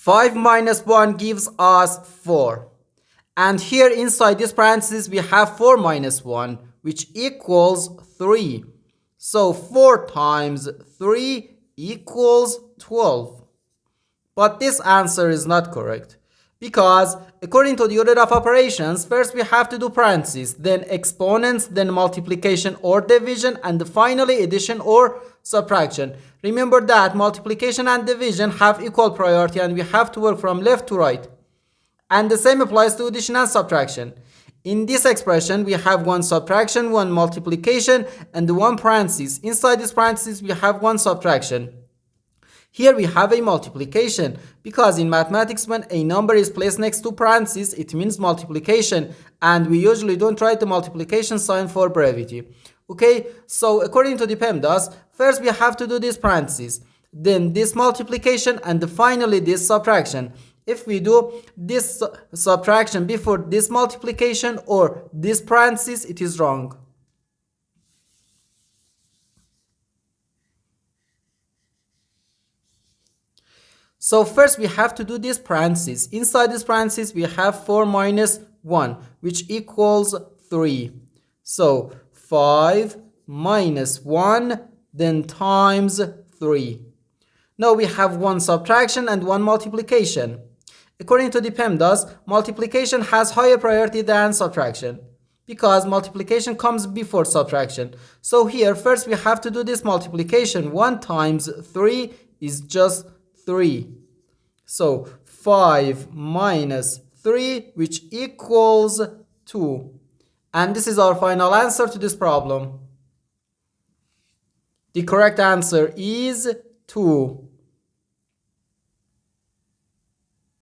5 minus 1 gives us 4. And here inside this parenthesis we have 4 minus 1, which equals 3. So 4 times 3 equals 12. But this answer is not correct, because according to the order of operations, first we have to do parentheses, then exponents, then multiplication or division, and finally addition or subtraction. Remember that multiplication and division have equal priority and we have to work from left to right. And the same applies to addition and subtraction. In this expression, we have one subtraction, one multiplication, and one parenthesis. Inside this parenthesis, we have one subtraction. Here we have a multiplication, because in mathematics when a number is placed next to parentheses, it means multiplication, and we usually don't write the multiplication sign for brevity. Okay, so according to the PEMDAS, first we have to do this parentheses, then this multiplication, and finally this subtraction. If we do this subtraction before this multiplication or this parentheses, it is wrong. So first we have to do this parentheses. Inside this parentheses we have 4 minus 1, which equals 3. So 5 minus 1, then times 3. Now we have one subtraction and one multiplication. According to the PEMDAS, multiplication has higher priority than subtraction, because multiplication comes before subtraction. So here first we have to do this multiplication. 1 times 3 is just 3. So 5 minus 3, which equals 2. And this is our final answer to this problem. The correct answer is 2.